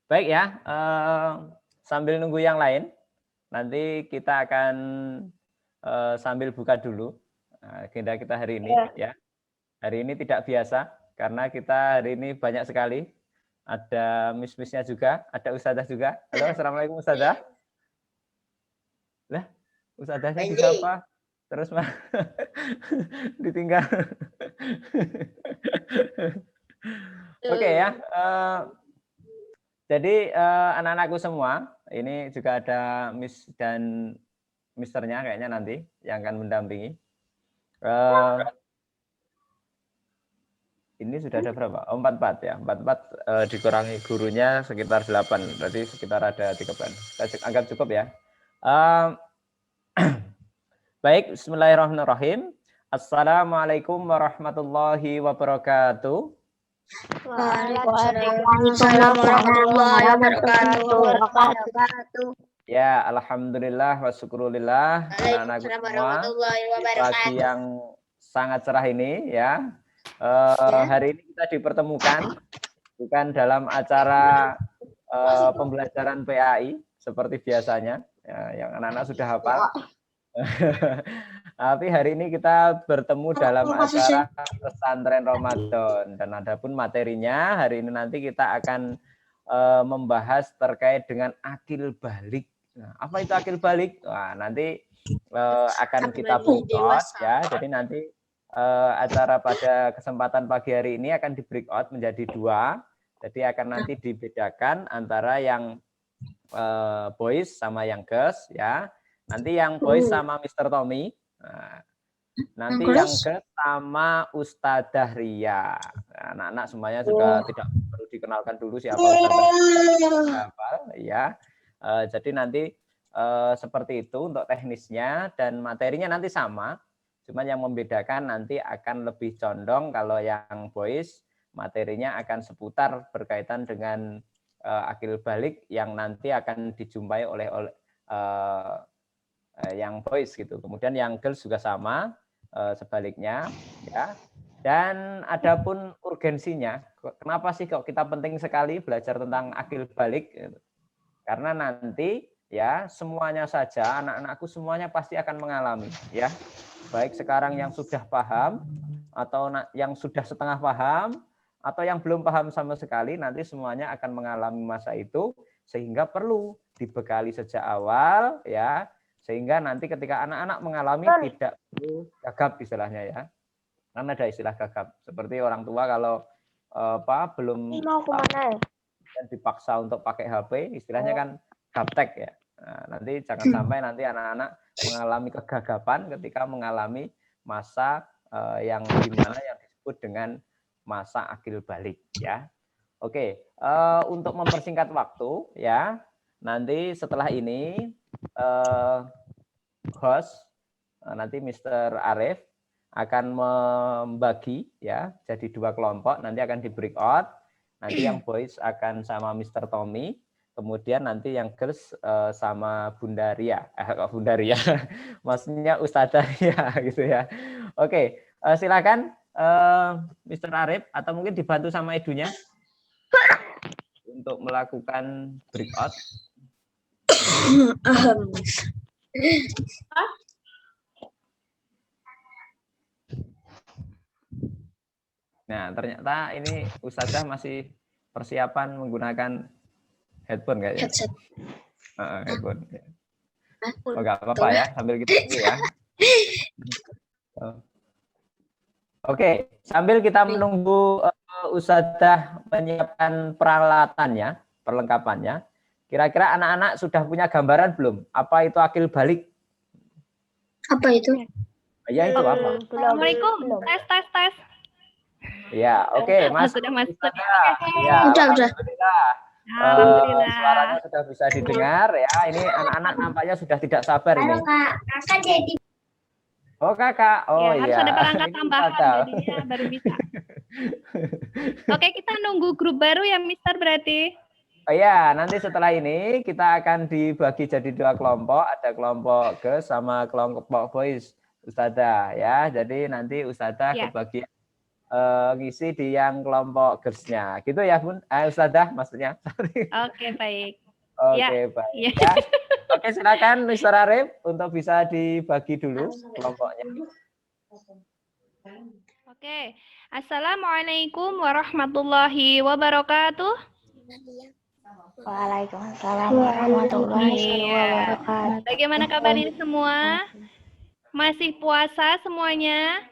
Baik ya, sambil nunggu yang lain, nanti kita akan sambil buka dulu agenda kita hari ini ya. Hari ini tidak biasa karena kita hari ini banyak sekali. Ada miss-missnya juga, ada ustadzah juga. Halo, assalamualaikum ustadzah. Lah, ustadzahnya disapa, terus mah ditinggal. Oke ya. Jadi anak-anakku semua, ini juga ada Miss dan Misternya kayaknya nanti yang akan mendampingi. Ini sudah ada berapa? Oh, 44 ya. 44 dikurangi gurunya sekitar 8. Berarti sekitar ada 13. Kita anggap cukup ya. Baik, bismillahirrahmanirrahim. Assalamualaikum warahmatullahi wabarakatuh. Waalaikumsalam warahmatullahi wabarakatuh. Ya, alhamdulillah wa syukurillah anak-anakku semua pagi yang sangat cerah ini ya. Hari ini kita dipertemukan bukan dalam acara pembelajaran PAI seperti biasanya ya, yang anak-anak sudah hafal. Tapi hari ini kita bertemu dalam acara pesantren Ramadan dan adapun materinya hari ini nanti kita akan membahas terkait dengan akil balik. Nah, apa itu akil balik? Nah, nanti akan kita breakout ya. Jadi nanti acara pada kesempatan pagi hari ini akan di breakout menjadi 2. Jadi akan nanti dibedakan antara yang boys sama yang girls ya. Nanti yang boys sama Mr. Tommy. Nah, nanti yang girls sama Ustadzah Ria. Nah, anak-anak semuanya juga tidak perlu dikenalkan dulu siapa Ustadzah ya. Jadi nanti seperti itu untuk teknisnya dan materinya nanti sama. Cuman yang membedakan nanti akan lebih condong kalau yang boys materinya akan seputar berkaitan dengan akil balik yang nanti akan dijumpai oleh yang boys gitu. Kemudian yang girls juga sama sebaliknya ya. Dan adapun urgensinya, kenapa sih kok kita penting sekali belajar tentang akil balik? Karena nanti ya semuanya saja anak-anakku semuanya pasti akan mengalami ya. Baik sekarang yang sudah paham atau yang sudah setengah paham atau yang belum paham sama sekali, nanti semuanya akan mengalami masa itu sehingga perlu dibekali sejak awal ya, sehingga nanti ketika anak-anak mengalami tidak perlu gagap istilahnya ya. Kan ada istilah gagap seperti orang tua kalau belum dan dipaksa untuk pakai HP, istilahnya kan gaptek ya. Nah, nanti jangan sampai nanti anak-anak mengalami kegagapan ketika mengalami masa yang dimana yang disebut dengan masa akil balik ya. Oke, untuk mempersingkat waktu ya, nanti setelah ini host nanti Mr. Arif akan membagi ya jadi 2 kelompok, nanti akan di breakout. Nanti yang boys akan sama Mr. Tommy, kemudian nanti yang girls sama Bunda Ria. Bunda Ria, maksudnya Ustadzah Ria gitu ya. Oke, silakan Mr. Arif atau mungkin dibantu sama Edunya untuk melakukan breakout. Nah, ternyata ini Ustadzah masih persiapan menggunakan headphone kayaknya. Headset. Headphone. Oh, nggak apa-apa ya, sambil kita tunggu ya. Oke, sambil kita menunggu Ustadzah menyiapkan peralatannya, perlengkapannya. Kira-kira anak-anak sudah punya gambaran belum? Apa itu akil balik? Apa itu? Ya itu apa? Assalamualaikum. Tes. Ya, oke, Mas. Sudah masuk. Ya, Udah. Alhamdulillah. Suaranya sudah bisa didengar ya. Ini anak-anak nampaknya sudah tidak sabar ini. Kakak jadi. Oh, Kakak. Oh ya. Harus ada perangkat tambahan jadinya baru bisa. Oke, kita nunggu grup baru ya, Mister berarti. Oh ya, nanti setelah ini kita akan dibagi jadi 2 kelompok. Ada kelompok girls sama kelompok boys, Ustadzah ya. Jadi nanti Ustadzah kebagian ngisi di yang kelompok girls-nya. Gitu ya, Bun? Ustadzah maksudnya. Sorry. Oke, baik. Oke, baik. Ya. Oke, silakan Mr. Arif untuk bisa dibagi dulu kelompoknya. Oke. Assalamualaikum warahmatullahi wabarakatuh. Waalaikumsalam warahmatullahi wabarakatuh. Bagaimana kabar ini semua? Masih puasa semuanya?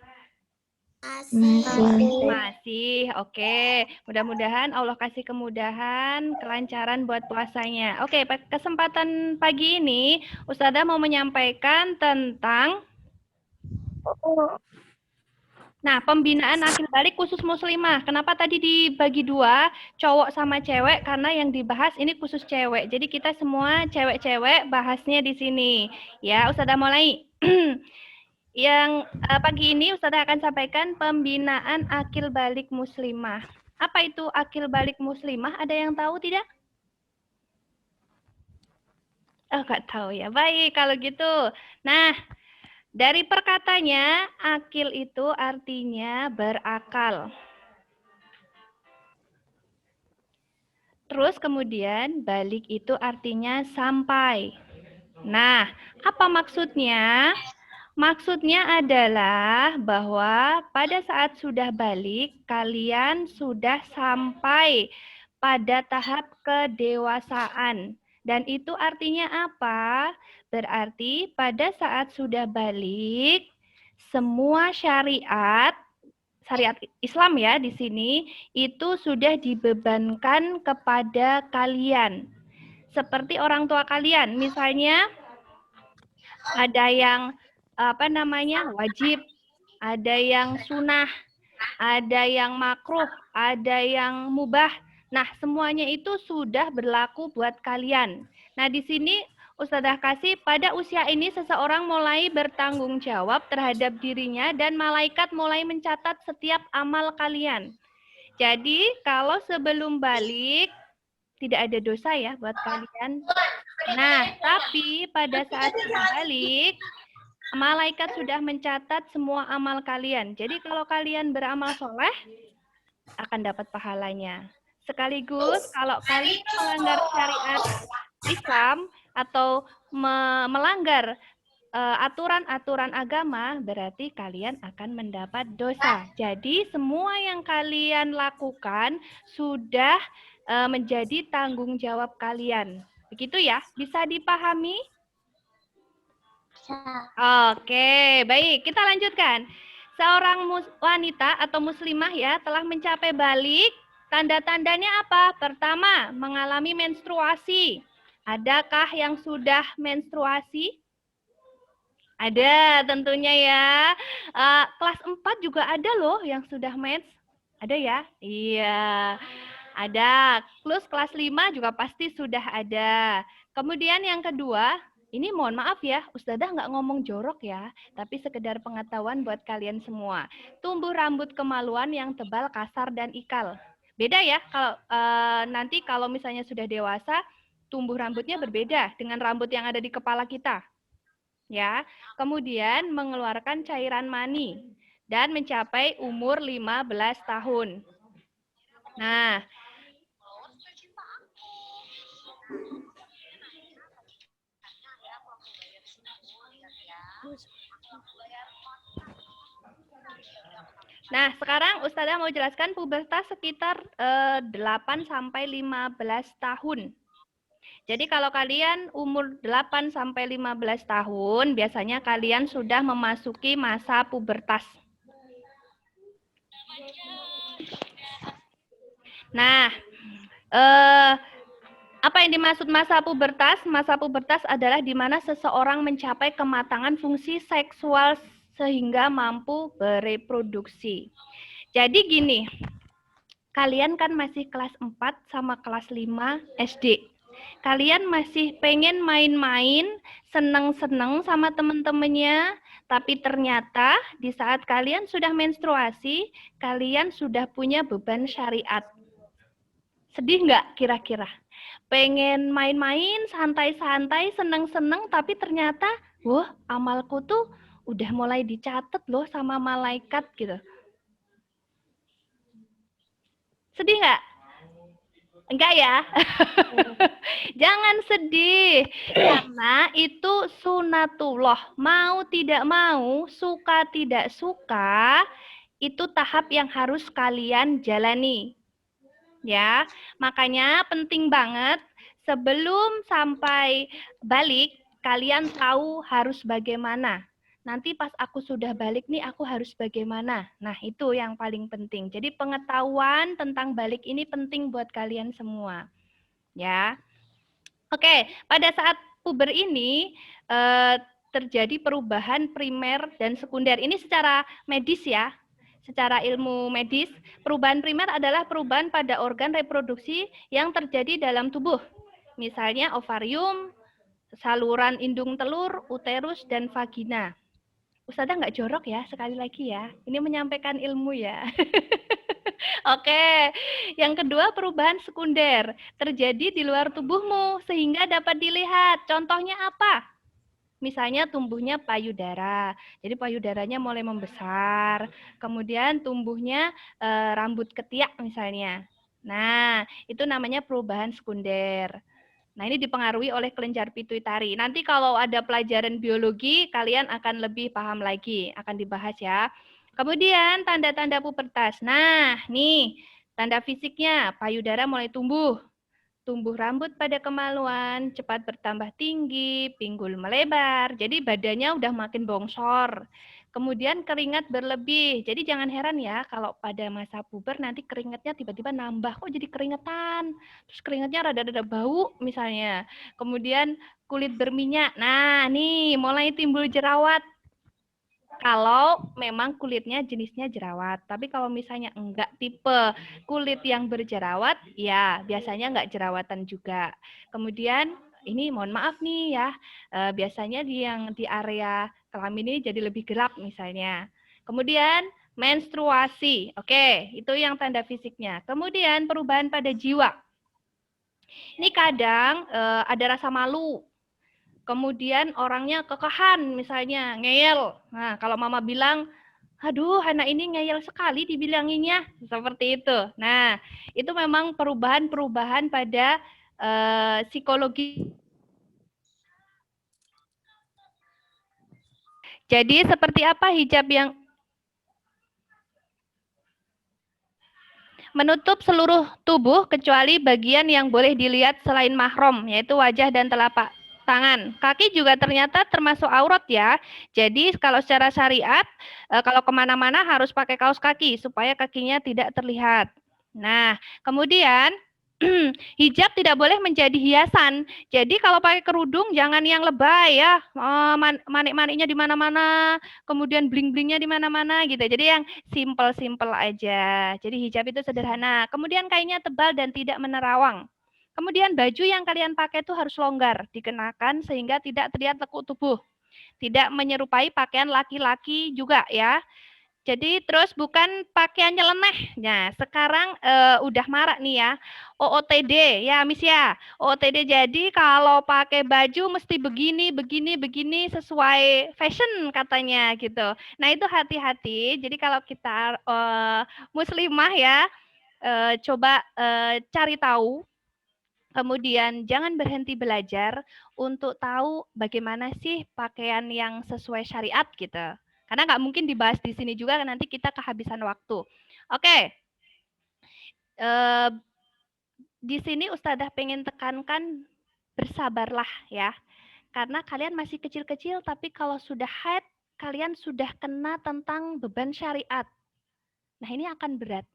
Masih. Oke. Mudah-mudahan Allah kasih kemudahan, kelancaran buat puasanya. Oke, kesempatan pagi ini Ustazah mau menyampaikan tentang pembinaan akil balik khusus muslimah. Kenapa tadi dibagi dua, cowok sama cewek? Karena yang dibahas ini khusus cewek. Jadi kita semua cewek-cewek bahasnya di sini. Ya, Ustazah mulai. Yang pagi ini Ustazah akan sampaikan pembinaan akil balik muslimah. Apa itu akil balik muslimah? Ada yang tahu tidak? Oh, nggak tahu ya. Baik, kalau gitu. Nah, dari perkatanya, akil itu artinya berakal. Terus kemudian balik itu artinya sampai. Nah, apa maksudnya? Maksudnya adalah bahwa pada saat sudah balik, kalian sudah sampai pada tahap kedewasaan. Dan itu artinya apa? Berarti pada saat sudah balik, semua syariat Islam ya di sini, itu sudah dibebankan kepada kalian. Seperti orang tua kalian, misalnya ada yang wajib, ada yang sunnah, ada yang makruh, ada yang mubah. Nah, semuanya itu sudah berlaku buat kalian. Nah, di sini Ustazah kasih pada usia ini seseorang mulai bertanggung jawab terhadap dirinya dan malaikat mulai mencatat setiap amal kalian. Jadi, kalau sebelum balik tidak ada dosa ya buat kalian. Nah, tapi pada saat sudah balik, malaikat sudah mencatat semua amal kalian. Jadi kalau kalian beramal soleh, akan dapat pahalanya. Sekaligus kalau kalian melanggar syariat Islam atau melanggar aturan-aturan agama, berarti kalian akan mendapat dosa. Jadi semua yang kalian lakukan sudah menjadi tanggung jawab kalian. Begitu ya, bisa dipahami? Oke, baik. Kita lanjutkan. Seorang wanita atau muslimah ya telah mencapai balik. Tanda-tandanya apa? Pertama, mengalami menstruasi. Adakah yang sudah menstruasi? Ada tentunya ya. Kelas 4 juga ada loh yang sudah mens. Ada ya? Iya. Ada. Plus kelas 5 juga pasti sudah ada. Kemudian yang kedua, ini mohon maaf ya, Ustazah nggak ngomong jorok ya, tapi sekedar pengetahuan buat kalian semua. Tumbuh rambut kemaluan yang tebal, kasar, dan ikal. Beda ya, kalau nanti kalau misalnya sudah dewasa, tumbuh rambutnya berbeda dengan rambut yang ada di kepala kita. Ya, kemudian mengeluarkan cairan mani dan mencapai umur 15 tahun. Nah, sekarang Ustazah mau jelaskan pubertas sekitar 8 sampai 15 tahun. Jadi kalau kalian umur 8 sampai 15 tahun, biasanya kalian sudah memasuki masa pubertas. Nah, apa yang dimaksud masa pubertas? Masa pubertas adalah di mana seseorang mencapai kematangan fungsi seksual sehingga mampu bereproduksi. Jadi gini, kalian kan masih kelas 4 sama kelas 5 SD. Kalian masih pengen main-main, seneng-seneng sama teman-temannya, tapi ternyata di saat kalian sudah menstruasi, kalian sudah punya beban syariat. Sedih nggak kira-kira? Pengen main-main, santai-santai, seneng-seneng, tapi ternyata, wah, amalku tuh udah mulai dicatat loh sama malaikat gitu. Sedih nggak? Enggak ya? Jangan sedih, karena itu sunatullah. Mau tidak mau, suka tidak suka, itu tahap yang harus kalian jalani. Ya, makanya penting banget sebelum sampai balik, kalian tahu harus bagaimana. Nanti pas aku sudah balik nih, aku harus bagaimana. Nah, itu yang paling penting. Jadi pengetahuan tentang balik ini penting buat kalian semua. Ya. Oke, pada saat puber ini terjadi perubahan primer dan sekunder. Ini secara medis ya. Secara ilmu medis, perubahan primer adalah perubahan pada organ reproduksi yang terjadi dalam tubuh. Misalnya ovarium, saluran indung telur, uterus, dan vagina. Ustazah nggak jorok ya, sekali lagi ya. Ini menyampaikan ilmu ya. Oke, yang kedua perubahan sekunder. Terjadi di luar tubuhmu sehingga dapat dilihat. Contohnya apa? Misalnya tumbuhnya payudara. Jadi payudaranya mulai membesar. Kemudian tumbuhnya rambut ketiak misalnya. Nah, itu namanya perubahan sekunder. Nah, ini dipengaruhi oleh kelenjar pituitari. Nanti kalau ada pelajaran biologi, kalian akan lebih paham lagi, akan dibahas ya. Kemudian tanda-tanda pubertas. Nah, nih tanda fisiknya, payudara mulai tumbuh. Tumbuh rambut pada kemaluan, cepat bertambah tinggi, pinggul melebar. Jadi badannya udah makin bongsor. Kemudian keringat berlebih. Jadi jangan heran ya kalau pada masa puber nanti keringatnya tiba-tiba nambah. Kok jadi keringetan? Terus keringatnya rada-rada bau misalnya. Kemudian kulit berminyak. Nah, nih mulai timbul jerawat. Kalau memang kulitnya jenisnya jerawat. Tapi kalau misalnya enggak tipe kulit yang berjerawat, ya biasanya enggak jerawatan juga. Kemudian ini mohon maaf nih ya, biasanya di area kelamin ini jadi lebih gelap misalnya. Kemudian menstruasi, oke, itu yang tanda fisiknya. Kemudian perubahan pada jiwa. Ini kadang ada rasa malu. Kemudian orangnya kekahan misalnya, ngeyel. Nah, kalau mama bilang, aduh anak ini ngeyel sekali dibilanginnya, seperti itu. Nah, itu memang perubahan-perubahan pada psikologi. Jadi seperti apa hijab yang menutup seluruh tubuh kecuali bagian yang boleh dilihat selain mahram, yaitu wajah dan telapak tangan. Kaki juga ternyata termasuk aurat ya. Jadi kalau secara syariat, kalau kemana-mana harus pakai kaos kaki supaya kakinya tidak terlihat. Nah, kemudian hijab tidak boleh menjadi hiasan. Jadi kalau pakai kerudung jangan yang lebay ya, manik-maniknya di mana-mana, kemudian bling-blingnya di mana-mana gitu. Jadi yang simple-simple aja. Jadi hijab itu sederhana. Kemudian kainnya tebal dan tidak menerawang. Kemudian baju yang kalian pakai itu harus longgar, dikenakan sehingga tidak terlihat lekuk tubuh. Tidak menyerupai pakaian laki-laki juga ya. Jadi terus bukan pakaian nyeleneh. Nah, sekarang udah marak nih ya. OOTD ya, Miss ya. OOTD jadi kalau pakai baju mesti begini, begini, begini sesuai fashion katanya gitu. Nah, itu hati-hati. Jadi kalau kita muslimah ya, coba cari tahu. Kemudian jangan berhenti belajar untuk tahu bagaimana sih pakaian yang sesuai syariat gitu. Karena nggak mungkin dibahas di sini juga, nanti kita kehabisan waktu. Oke. Di sini Ustadzah pengen tekankan bersabarlah ya. Karena kalian masih kecil-kecil, tapi kalau sudah haid, kalian sudah kena tentang beban syariat. Nah ini akan berat.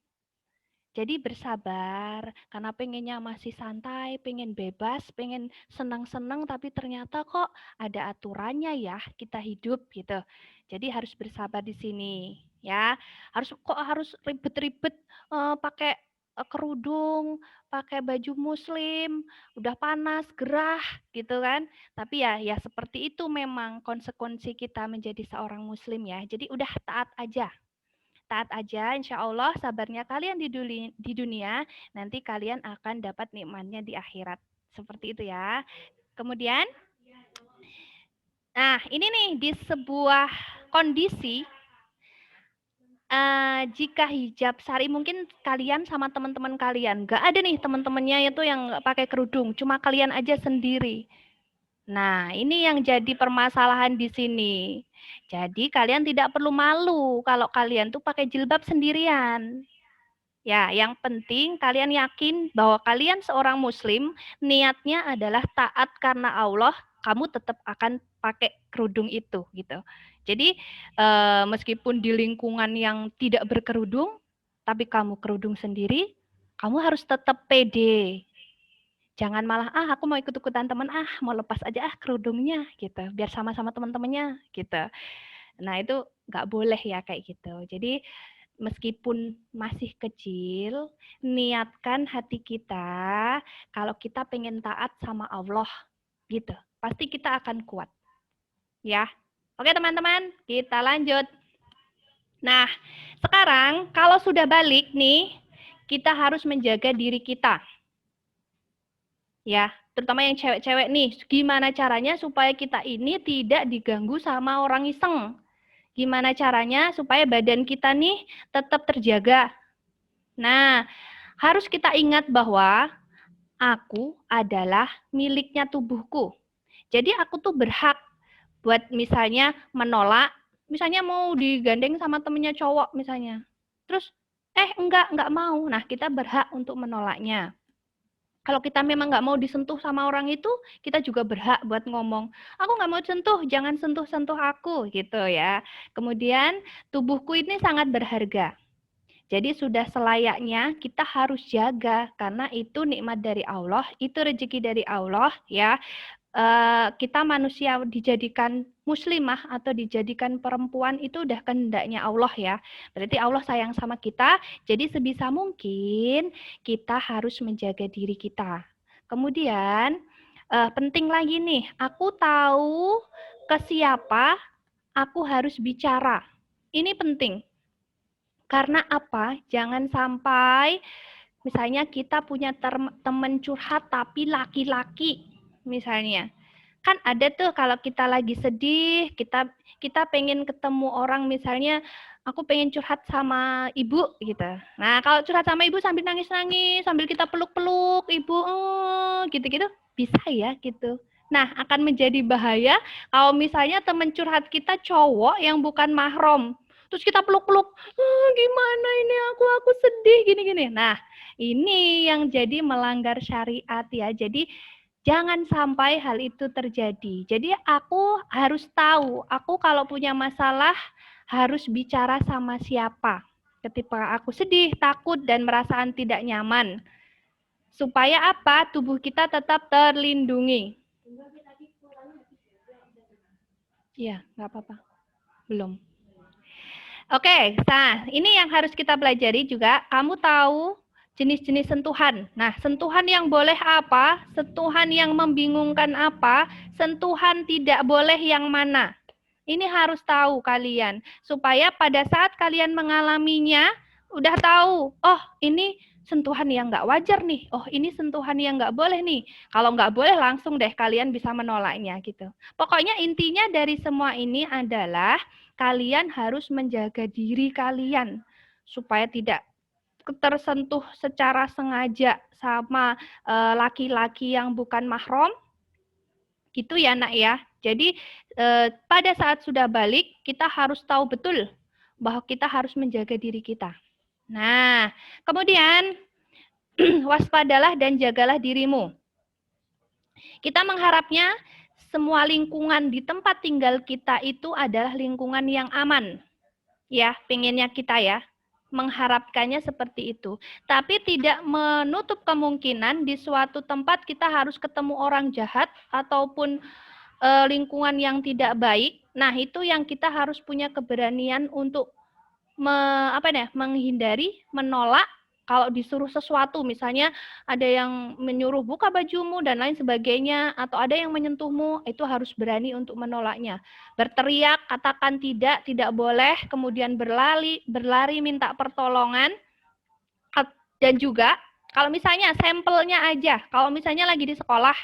Jadi bersabar, karena pengennya masih santai, pengen bebas, pengen senang-senang, tapi ternyata kok ada aturannya ya kita hidup gitu. Jadi harus bersabar di sini, ya. Harus ribet-ribet pakai kerudung, pakai baju muslim, udah panas, gerah gitu kan. Tapi ya seperti itu memang konsekuensi kita menjadi seorang muslim ya. Jadi udah taat aja. Taat aja, insya Allah sabarnya kalian di dunia, nanti kalian akan dapat nikmatnya di akhirat. Seperti itu ya. Kemudian, nah ini nih di sebuah kondisi, jika hijab syar'i mungkin kalian sama teman-teman kalian. Nggak ada nih teman-temannya itu yang nggak pakai kerudung, cuma kalian aja sendiri. Nah, ini yang jadi permasalahan di sini. Jadi kalian tidak perlu malu kalau kalian tuh pakai jilbab sendirian. Ya, yang penting kalian yakin bahwa kalian seorang muslim, niatnya adalah taat karena Allah, kamu tetap akan pakai kerudung itu gitu. Jadi meskipun di lingkungan yang tidak berkerudung, tapi kamu kerudung sendiri, kamu harus tetap pede. Jangan malah, aku mau ikut-ikutan teman, mau lepas aja kerudungnya gitu, biar sama-sama teman-temannya gitu. Nah, itu nggak boleh ya kayak gitu. Jadi meskipun masih kecil, niatkan hati kita kalau kita pengen taat sama Allah gitu. Pasti kita akan kuat. Ya. Oke teman-teman, kita lanjut. Nah, sekarang kalau sudah balik nih, kita harus menjaga diri kita. Ya, terutama yang cewek-cewek nih, gimana caranya supaya kita ini tidak diganggu sama orang iseng? Gimana caranya supaya badan kita nih tetap terjaga? Nah, harus kita ingat bahwa aku adalah miliknya tubuhku. Jadi aku tuh berhak buat misalnya menolak, misalnya mau digandeng sama temennya cowok misalnya. Terus, enggak mau. Nah, kita berhak untuk menolaknya. Kalau kita memang nggak mau disentuh sama orang itu, kita juga berhak buat ngomong, aku nggak mau sentuh, jangan sentuh-sentuh aku, gitu ya. Kemudian, tubuhku ini sangat berharga. Jadi sudah selayaknya kita harus jaga, karena itu nikmat dari Allah, itu rezeki dari Allah, ya. Kita manusia dijadikan muslimah atau dijadikan perempuan itu udah kehendaknya Allah ya. Berarti Allah sayang sama kita, jadi sebisa mungkin kita harus menjaga diri kita. Kemudian penting lagi nih, aku tahu ke siapa aku harus bicara. Ini penting. Karena apa? Jangan sampai misalnya kita punya teman curhat tapi laki-laki. Misalnya, kan ada tuh kalau kita lagi sedih, kita pengen ketemu orang, misalnya aku pengen curhat sama ibu gitu. Nah, kalau curhat sama ibu sambil nangis-nangis, sambil kita peluk-peluk ibu, gitu-gitu, bisa ya gitu. Nah, akan menjadi bahaya kalau misalnya teman curhat kita cowok yang bukan mahram. Terus kita peluk-peluk, gimana ini aku sedih gini-gini. Nah, ini yang jadi melanggar syariat ya. Jadi jangan sampai hal itu terjadi. Jadi aku harus tahu, aku kalau punya masalah harus bicara sama siapa. Ketika aku sedih, takut, dan merasa tidak nyaman. Supaya apa? Tubuh kita tetap terlindungi. Iya, nggak apa-apa. Belum. Oke, nah ini yang harus kita pelajari juga. Kamu tahu jenis-jenis sentuhan. Nah, sentuhan yang boleh apa? Sentuhan yang membingungkan apa? Sentuhan tidak boleh yang mana? Ini harus tahu kalian. Supaya pada saat kalian mengalaminya, udah tahu, oh ini sentuhan yang nggak wajar nih. Oh ini sentuhan yang nggak boleh nih. Kalau nggak boleh langsung deh kalian bisa menolaknya gitu. Pokoknya intinya dari semua ini adalah kalian harus menjaga diri kalian supaya tidak tersentuh secara sengaja sama laki-laki yang bukan mahram. Gitu ya nak ya. Jadi pada saat sudah balik kita harus tahu betul bahwa kita harus menjaga diri kita. Nah, kemudian waspadalah dan jagalah dirimu. Kita mengharapnya semua lingkungan di tempat tinggal kita itu adalah lingkungan yang aman. Ya, pengennya kita ya. Mengharapkannya seperti itu. Tapi tidak menutup kemungkinan di suatu tempat kita harus ketemu orang jahat ataupun lingkungan yang tidak baik. Nah, itu yang kita harus punya keberanian untuk menghindari, menolak. Kalau disuruh sesuatu, misalnya ada yang menyuruh buka bajumu dan lain sebagainya, atau ada yang menyentuhmu, itu harus berani untuk menolaknya. Berteriak, katakan tidak boleh, kemudian berlari minta pertolongan. Dan juga, kalau misalnya sampelnya aja, kalau misalnya lagi di sekolah,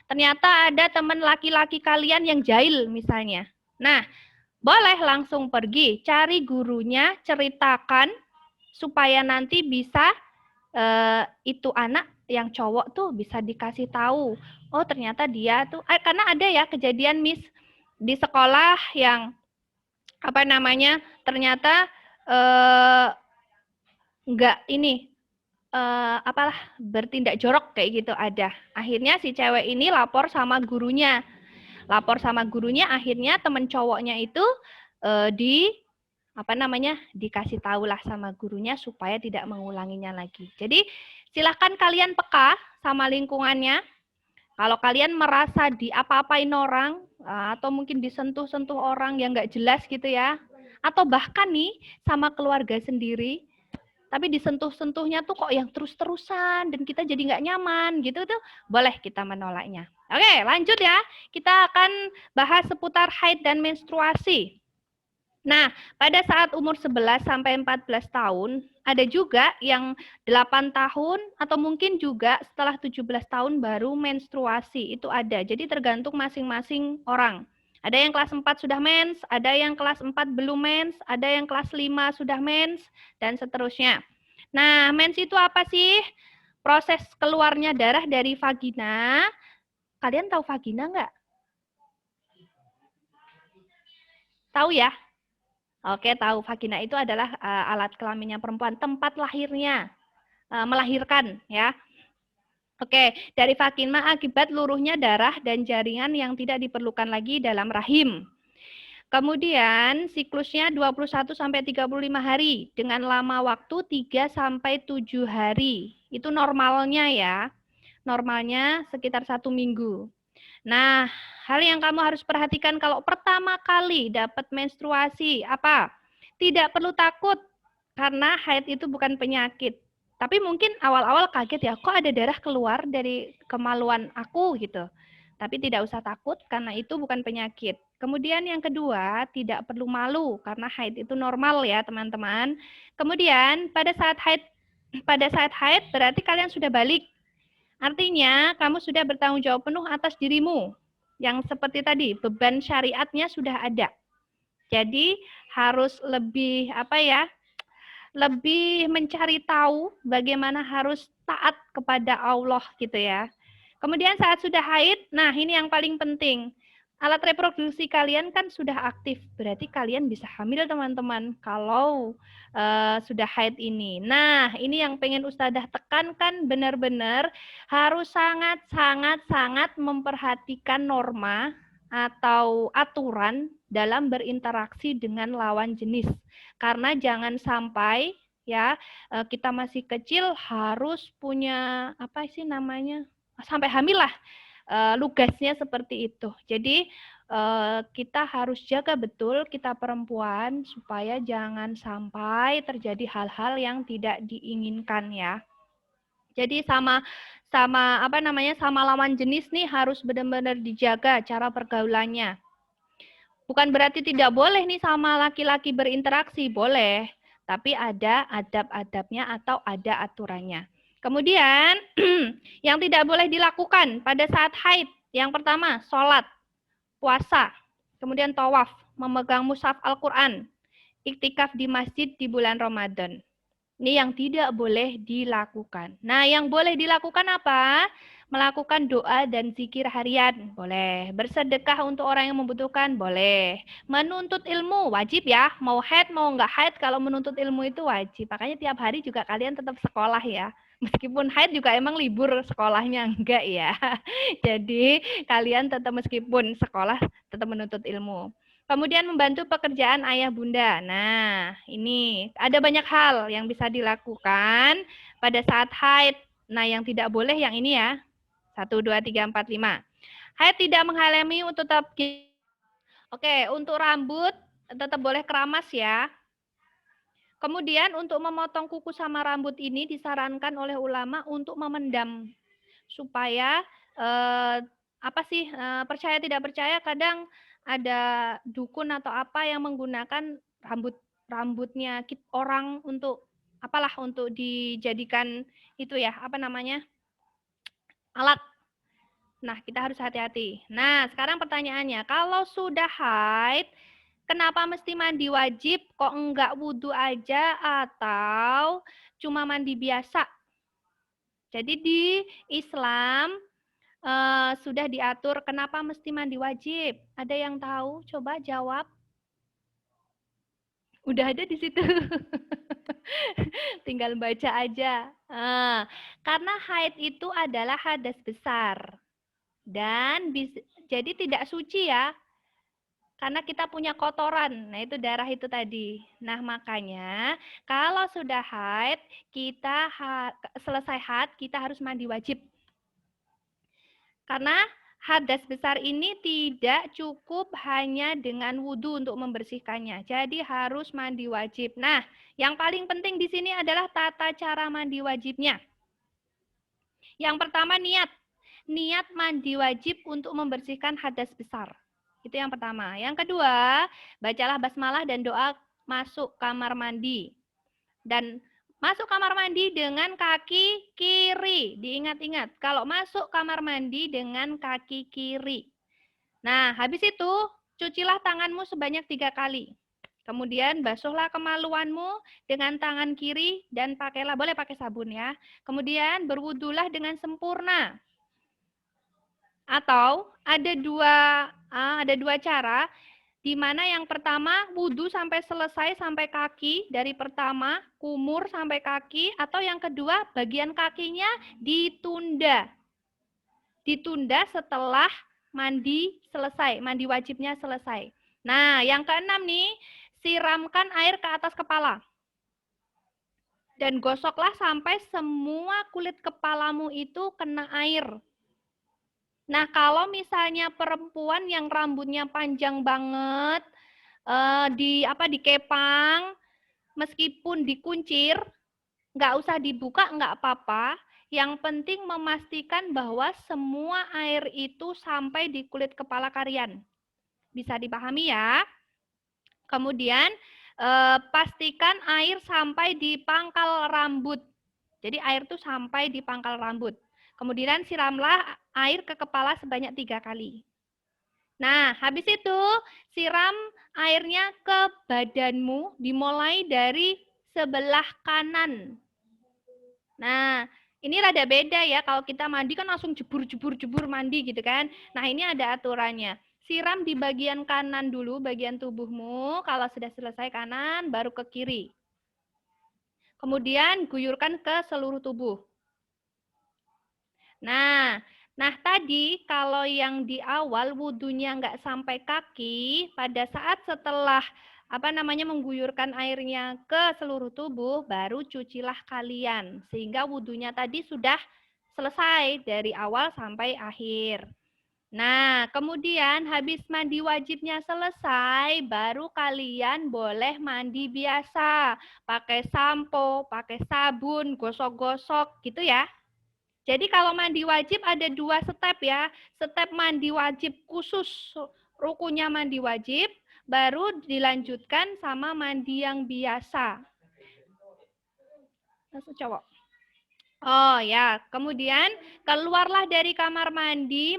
ternyata ada teman laki-laki kalian yang jahil misalnya. Nah, boleh langsung pergi, cari gurunya, ceritakan supaya nanti bisa itu anak yang cowok tuh bisa dikasih tahu. Oh, ternyata dia tuh karena ada ya kejadian Miss di sekolah yang apa namanya? Ternyata enggak ini apalah bertindak jorok kayak gitu ada. Akhirnya si cewek ini lapor sama gurunya. Akhirnya temen cowoknya itu dikasih tahu lah sama gurunya supaya tidak mengulanginya lagi. Jadi silahkan kalian peka sama lingkungannya. Kalau kalian merasa diapa-apain orang atau mungkin disentuh-sentuh orang yang nggak jelas gitu ya, atau bahkan nih sama keluarga sendiri, tapi disentuh-sentuhnya tuh kok yang terus-terusan dan kita jadi nggak nyaman gitu tuh, boleh kita menolaknya. Oke, lanjut ya. Kita akan bahas seputar haid dan menstruasi. Nah, pada saat umur 11 sampai 14 tahun, ada juga yang 8 tahun atau mungkin juga setelah 17 tahun baru menstruasi. Itu ada. Jadi tergantung masing-masing orang. Ada yang kelas 4 sudah mens, ada yang kelas 4 belum mens, ada yang kelas 5 sudah mens, dan seterusnya. Nah, mens itu apa sih? Proses keluarnya darah dari vagina. Kalian tahu vagina nggak? Tahu ya? Oke, tahu. Vagina itu adalah alat kelaminnya perempuan, tempat lahirnya, melahirkan ya. Oke, dari vagina akibat luruhnya darah dan jaringan yang tidak diperlukan lagi dalam rahim. Kemudian siklusnya 21 sampai 35 hari dengan lama waktu 3 sampai 7 hari. Itu normalnya ya. Normalnya sekitar 1 minggu. Nah, hal yang kamu harus perhatikan kalau pertama kali dapat menstruasi apa? Tidak perlu takut karena haid itu bukan penyakit. Tapi mungkin awal-awal kaget ya, kok ada darah keluar dari kemaluan aku gitu. Tapi tidak usah takut karena itu bukan penyakit. Kemudian yang kedua, tidak perlu malu karena haid itu normal ya teman-teman. Kemudian pada saat haid berarti kalian sudah balik. Artinya kamu sudah bertanggung jawab penuh atas dirimu. Yang seperti tadi, beban syariatnya sudah ada. Jadi harus lebih lebih mencari tahu bagaimana harus taat kepada Allah gitu ya. Kemudian saat sudah haid, nah ini yang paling penting. Alat reproduksi kalian kan sudah aktif, berarti kalian bisa hamil teman-teman kalau sudah haid ini. Nah, ini yang pengen Ustadzah tekankan benar-benar harus sangat memperhatikan norma atau aturan dalam berinteraksi dengan lawan jenis. Karena jangan sampai ya kita masih kecil harus punya sampai hamil lah, lugasnya seperti itu. Jadi kita harus jaga betul kita perempuan supaya jangan sampai terjadi hal-hal yang tidak diinginkan ya. Jadi sama lawan jenis nih harus benar-benar dijaga cara pergaulannya. Bukan berarti tidak boleh nih sama laki-laki berinteraksi, boleh. Tapi ada adab-adabnya atau ada aturannya. Kemudian, yang tidak boleh dilakukan pada saat haid. Yang pertama, sholat, puasa, kemudian tawaf, memegang mushaf Al-Quran, iktikaf di masjid di bulan Ramadan. Ini yang tidak boleh dilakukan. Nah, yang boleh dilakukan apa? Melakukan doa dan zikir harian, boleh. Bersedekah untuk orang yang membutuhkan, boleh. Menuntut ilmu, wajib ya. Mau haid, mau nggak haid, kalau menuntut ilmu itu wajib. Makanya tiap hari juga kalian tetap sekolah ya. Meskipun haid juga emang libur sekolahnya, enggak ya. Jadi kalian tetap meskipun sekolah, tetap menuntut ilmu. Kemudian membantu pekerjaan ayah bunda. Nah, ini ada banyak hal yang bisa dilakukan pada saat haid. Nah, yang tidak boleh yang ini ya. 1, 2, 3, 4, 5. Haid tidak menghalangi untuk tetap. Oke, untuk rambut tetap boleh keramas ya. Kemudian untuk memotong kuku sama rambut ini disarankan oleh ulama untuk memendam. Supaya percaya tidak percaya kadang ada dukun atau apa yang menggunakan rambutnya orang untuk untuk dijadikan itu ya alat. Nah, kita harus hati-hati. Nah, sekarang pertanyaannya, kalau sudah haid kenapa mesti mandi wajib? Kok enggak wudhu aja atau cuma mandi biasa? Jadi di Islam sudah diatur kenapa mesti mandi wajib. Ada yang tahu? Coba jawab. Udah ada di situ. Tinggal baca aja. Karena haid itu adalah hadas besar. Dan jadi tidak suci ya. Karena kita punya kotoran. Nah, itu darah itu tadi. Nah, makanya kalau sudah haid, kita selesai haid, kita harus mandi wajib. Karena hadas besar ini tidak cukup hanya dengan wudhu untuk membersihkannya. Jadi harus mandi wajib. Nah, yang paling penting di sini adalah tata cara mandi wajibnya. Yang pertama niat. Niat mandi wajib untuk membersihkan hadas besar. Itu yang pertama. Yang kedua, bacalah basmalah dan doa masuk kamar mandi. Dan masuk kamar mandi dengan kaki kiri. Diingat-ingat, kalau masuk kamar mandi dengan kaki kiri. Nah, habis itu, cucilah tanganmu sebanyak 3 kali. Kemudian basuhlah kemaluanmu dengan tangan kiri dan pakailah, boleh pakai sabun ya. Kemudian berwudulah dengan sempurna. Atau ada dua cara, di mana yang pertama wudhu sampai selesai sampai kaki, dari pertama kumur sampai kaki, atau yang kedua bagian kakinya ditunda. Ditunda setelah mandi selesai, mandi wajibnya selesai. Nah, yang keenam nih, siramkan air ke atas kepala. Dan gosoklah sampai semua kulit kepalamu itu kena air. Nah, kalau misalnya perempuan yang rambutnya panjang banget, dikepang, meskipun dikuncir, nggak usah dibuka, nggak apa-apa. Yang penting memastikan bahwa semua air itu sampai di kulit kepala kalian. Bisa dipahami ya? Kemudian, pastikan air sampai di pangkal rambut. Jadi air itu sampai di pangkal rambut. Kemudian siramlah air ke kepala sebanyak 3 kali. Nah, habis itu siram airnya ke badanmu, dimulai dari sebelah kanan. Nah, ini rada beda ya, kalau kita mandi kan langsung jebur mandi gitu kan. Nah, ini ada aturannya. Siram di bagian kanan dulu, bagian tubuhmu. Kalau sudah selesai kanan, baru ke kiri. Kemudian guyurkan ke seluruh tubuh. Nah tadi kalau yang di awal wudhunya nggak sampai kaki, pada saat setelah mengguyurkan airnya ke seluruh tubuh, baru cucilah kalian. Sehingga wudhunya tadi sudah selesai dari awal sampai akhir. Nah, kemudian habis mandi wajibnya selesai, baru kalian boleh mandi biasa. Pakai sampo, pakai sabun, gosok-gosok gitu ya. Jadi kalau mandi wajib ada 2 step ya. Step mandi wajib khusus, rukunnya mandi wajib, baru dilanjutkan sama mandi yang biasa. Cowok. Oh ya, kemudian keluarlah dari kamar mandi,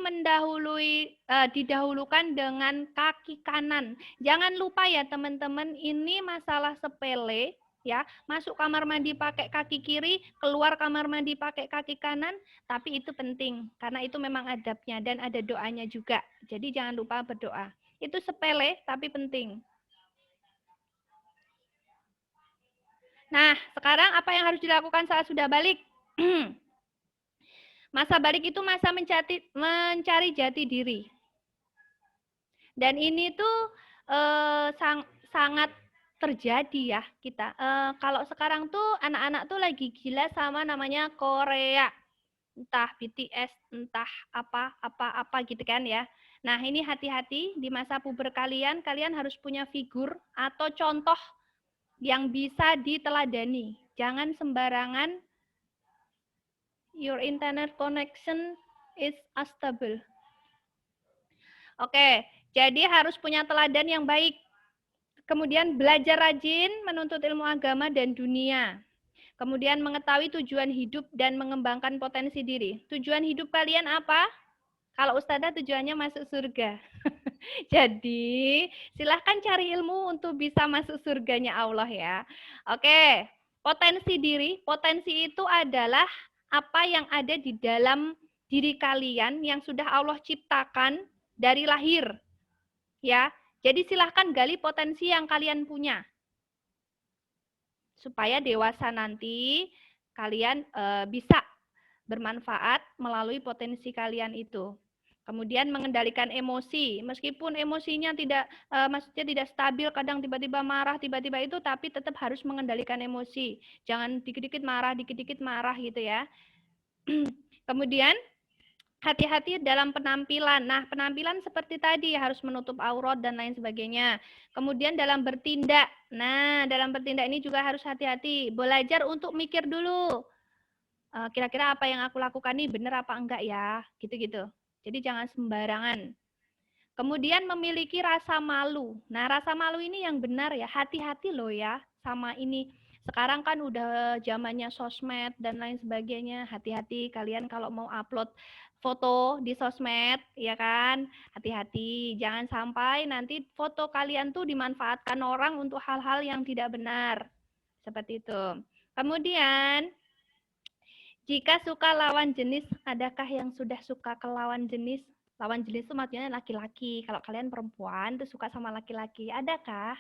didahulukan dengan kaki kanan. Jangan lupa ya teman-teman, ini masalah sepele. Ya, masuk kamar mandi pakai kaki kiri, keluar kamar mandi pakai kaki kanan, tapi itu penting karena itu memang adabnya dan ada doanya juga. Jadi jangan lupa berdoa. Itu sepele tapi penting. Nah, sekarang apa yang harus dilakukan saat sudah balik? Masa balik itu masa mencari jati diri. Dan ini tuh sangat terjadi ya kita. Kalau sekarang tuh anak-anak tuh lagi gila sama namanya Korea. Entah BTS, entah apa gitu kan ya. Nah, ini hati-hati di masa puber kalian harus punya figur atau contoh yang bisa diteladani. Jangan sembarangan. Your internet connection is unstable. Oke, jadi harus punya teladan yang baik. Kemudian belajar rajin, menuntut ilmu agama dan dunia. Kemudian mengetahui tujuan hidup dan mengembangkan potensi diri. Tujuan hidup kalian apa? Kalau Ustadzah tujuannya masuk surga. Jadi, silahkan cari ilmu untuk bisa masuk surganya Allah ya. Oke, potensi diri. Potensi itu adalah apa yang ada di dalam diri kalian yang sudah Allah ciptakan dari lahir. Ya, jadi silahkan gali potensi yang kalian punya. Supaya dewasa nanti kalian bisa bermanfaat melalui potensi kalian itu. Kemudian mengendalikan emosi, meskipun emosinya maksudnya tidak stabil, kadang tiba-tiba marah, tiba-tiba itu, tapi tetap harus mengendalikan emosi. Jangan dikit-dikit marah gitu ya. Kemudian hati-hati dalam penampilan. Nah, penampilan seperti tadi harus menutup aurat dan lain sebagainya. Kemudian dalam bertindak. Nah, dalam bertindak ini juga harus hati-hati. Belajar untuk mikir dulu. Kira-kira apa yang aku lakukan ini benar apa enggak ya? Gitu-gitu. Jadi jangan sembarangan. Kemudian memiliki rasa malu. Nah, rasa malu ini yang benar ya. Hati-hati loh ya sama ini. Sekarang kan udah zamannya sosmed dan lain sebagainya. Hati-hati kalian kalau mau upload foto di sosmed, ya kan? Hati-hati. Jangan sampai nanti foto kalian tuh dimanfaatkan orang untuk hal-hal yang tidak benar. Seperti itu. Kemudian, jika suka lawan jenis, adakah yang sudah suka ke lawan jenis? Lawan jenis itu maksudnya laki-laki. Kalau kalian perempuan tuh suka sama laki-laki, adakah?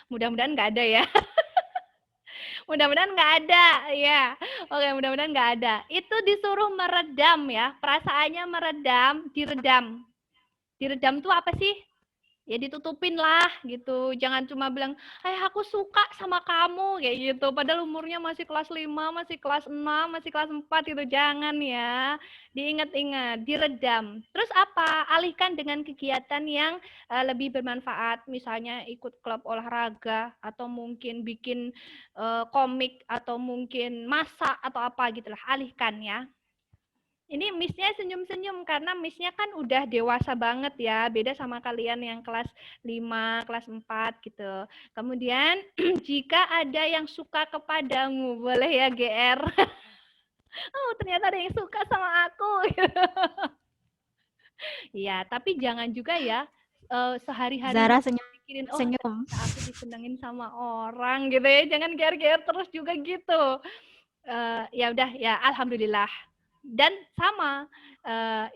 Mudah-mudahan nggak ada ya. Mudah-mudahan nggak ada, ya. Oke, mudah-mudahan nggak ada. Itu disuruh meredam ya, perasaannya meredam, diredam. Diredam tuh apa sih? Ya ditutupin lah gitu. Jangan cuma bilang, aku suka sama kamu kayak gitu. Padahal umurnya masih kelas 5, masih kelas 6, masih kelas 4 gitu. Jangan ya. Diingat-ingat, diredam. Terus apa? Alihkan dengan kegiatan yang lebih bermanfaat. Misalnya ikut klub olahraga atau mungkin bikin komik atau mungkin masak atau apa gitulah. Alihkan ya. Ini Miss-nya senyum-senyum karena Miss-nya kan udah dewasa banget ya, beda sama kalian yang kelas 5, kelas 4 gitu. Kemudian jika ada yang suka kepadamu, boleh ya GR. Oh, ternyata ada yang suka sama aku. Ya, tapi jangan juga ya sehari-hari Zara senyum. pikirin, Senyum. aku disenengin sama orang gitu ya. Jangan GR-GR terus juga gitu. Ya udah ya, alhamdulillah. Dan sama,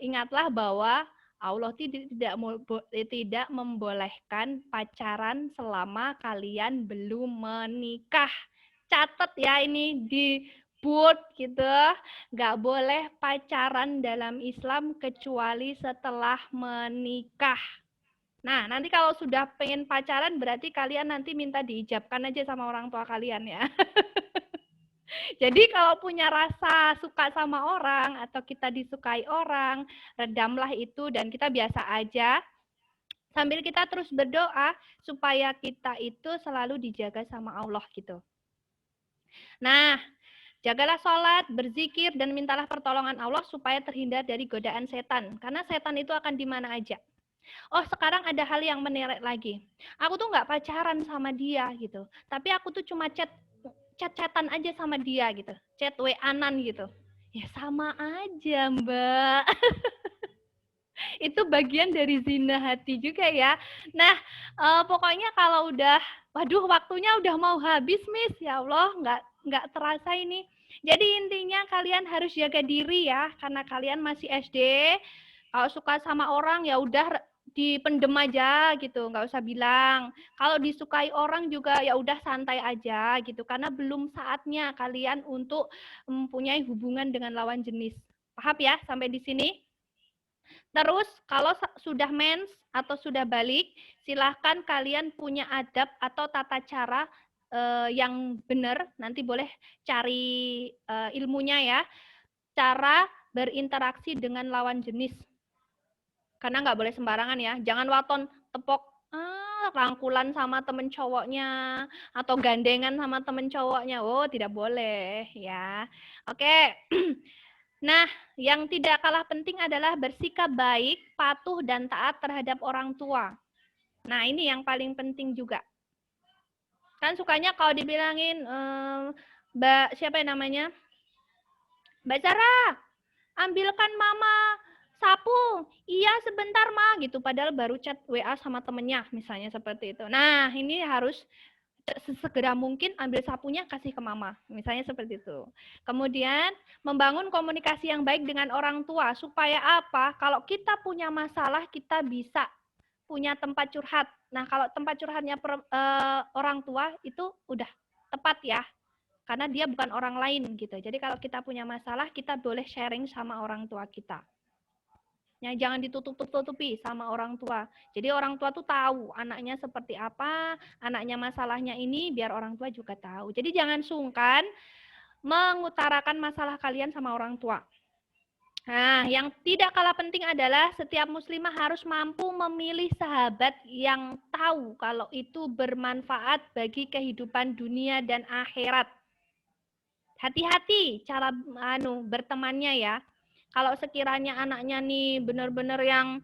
ingatlah bahwa Allah tidak membolehkan pacaran selama kalian belum menikah. Catat ya ini di board gitu, nggak boleh pacaran dalam Islam kecuali setelah menikah. Nah, nanti kalau sudah pengen pacaran berarti kalian nanti minta diijabkan aja sama orang tua kalian ya. Jadi kalau punya rasa suka sama orang atau kita disukai orang, redamlah itu dan kita biasa aja. Sambil kita terus berdoa supaya kita itu selalu dijaga sama Allah gitu. Nah, jagalah sholat, berzikir, dan mintalah pertolongan Allah supaya terhindar dari godaan setan. Karena setan itu akan di mana aja. Oh, sekarang ada hal yang menarik lagi. Aku tuh nggak pacaran sama dia gitu. Tapi aku tuh cuma chat-chatan aja sama dia gitu, chat WA-an gitu. Ya sama aja, Mbak. Itu bagian dari zina hati juga ya. Nah, pokoknya kalau udah, waduh waktunya udah mau habis, Miss. Ya Allah, nggak terasa ini. Jadi intinya kalian harus jaga diri ya, karena kalian masih SD. Kalau suka sama orang ya udah dipendem aja gitu, nggak usah bilang. Kalau disukai orang juga ya udah santai aja gitu, karena belum saatnya kalian untuk mempunyai hubungan dengan lawan jenis. Paham ya sampai di sini? Terus kalau sudah mens atau sudah balik, silahkan kalian punya adab atau tata cara yang benar. Nanti boleh cari ilmunya ya. Cara berinteraksi dengan lawan jenis. Karena nggak boleh sembarangan ya. Jangan waton tepok rangkulan sama temen cowoknya atau gandengan sama temen cowoknya. Oh, tidak boleh ya. Oke. Nah, yang tidak kalah penting adalah bersikap baik, patuh dan taat terhadap orang tua. Nah, ini yang paling penting juga. Kan sukanya kalau dibilangin Mbak siapa yang namanya? Mbak Sarah, ambilkan mama sapu, iya sebentar Ma gitu, padahal baru chat WA sama temennya, misalnya seperti itu. Nah, ini harus sesegera mungkin ambil sapunya kasih ke mama, misalnya seperti itu. Kemudian membangun komunikasi yang baik dengan orang tua supaya apa? Kalau kita punya masalah kita bisa punya tempat curhat. Nah, kalau tempat curhatnya orang tua itu udah tepat ya, karena dia bukan orang lain gitu. Jadi kalau kita punya masalah kita boleh sharing sama orang tua kita. Ya, jangan ditutup-tutupi sama orang tua. Jadi orang tua tuh tahu anaknya seperti apa, anaknya masalahnya ini, biar orang tua juga tahu. Jadi jangan sungkan mengutarakan masalah kalian sama orang tua. Nah, yang tidak kalah penting adalah setiap muslimah harus mampu memilih sahabat yang tahu kalau itu bermanfaat bagi kehidupan dunia dan akhirat. Hati-hati cara bertemannya ya. Kalau sekiranya anaknya nih benar-benar yang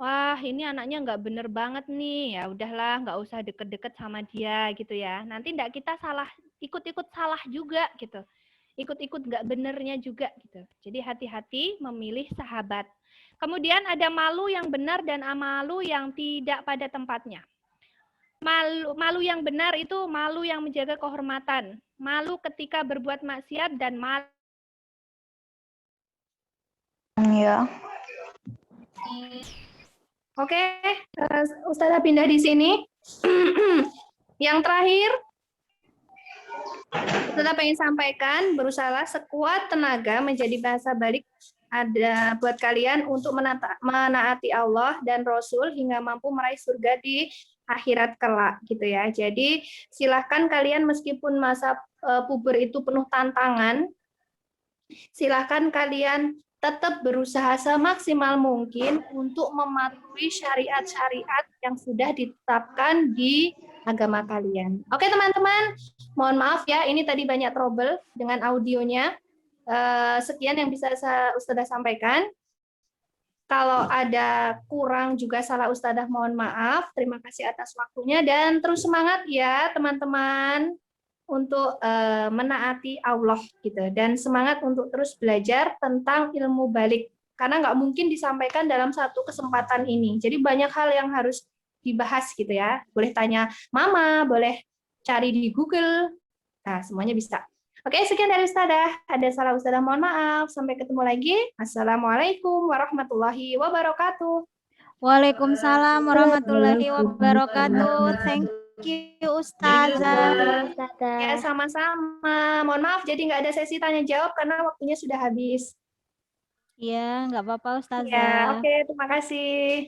wah ini anaknya nggak bener banget nih, ya udahlah nggak usah deket-deket sama dia gitu ya. Nanti nggak kita salah, ikut-ikut salah juga gitu. Ikut-ikut nggak benernya juga gitu. Jadi hati-hati memilih sahabat. Kemudian ada malu yang benar dan malu yang tidak pada tempatnya. Malu yang benar itu malu yang menjaga kehormatan. Malu ketika berbuat maksiat dan malu. Ya. Oke, Ustazah pindah di sini. Yang terakhir, Ustazah pengen sampaikan, berusahalah sekuat tenaga menjadi bahasa balik ada buat kalian untuk menaati Allah dan Rasul hingga mampu meraih surga di akhirat kelak gitu ya. Jadi silahkan kalian meskipun masa puber itu penuh tantangan, silahkan kalian tetap berusaha semaksimal mungkin untuk mematuhi syariat-syariat yang sudah ditetapkan di agama kalian. Oke teman-teman, mohon maaf ya, ini tadi banyak trouble dengan audionya. Sekian yang bisa Ustazah sampaikan. Kalau ada kurang juga salah Ustazah, mohon maaf. Terima kasih atas waktunya dan terus semangat ya teman-teman untuk menaati Allah gitu, dan semangat untuk terus belajar tentang ilmu balik karena nggak mungkin disampaikan dalam satu kesempatan ini. Jadi banyak hal yang harus dibahas gitu ya. Boleh tanya Mama, boleh cari di Google. Nah, semuanya bisa. Oke, sekian dari Ustazah. Ada salah Ustazah, mohon maaf. Sampai ketemu lagi. Assalamualaikum warahmatullahi wabarakatuh. Waalaikumsalam warahmatullahi wabarakatuh. Thank you Ustazah. Ya, sama-sama. Mohon maaf jadi nggak ada sesi tanya jawab karena waktunya sudah habis. Iya, nggak apa-apa Ustazah. Ya, oke, terima kasih.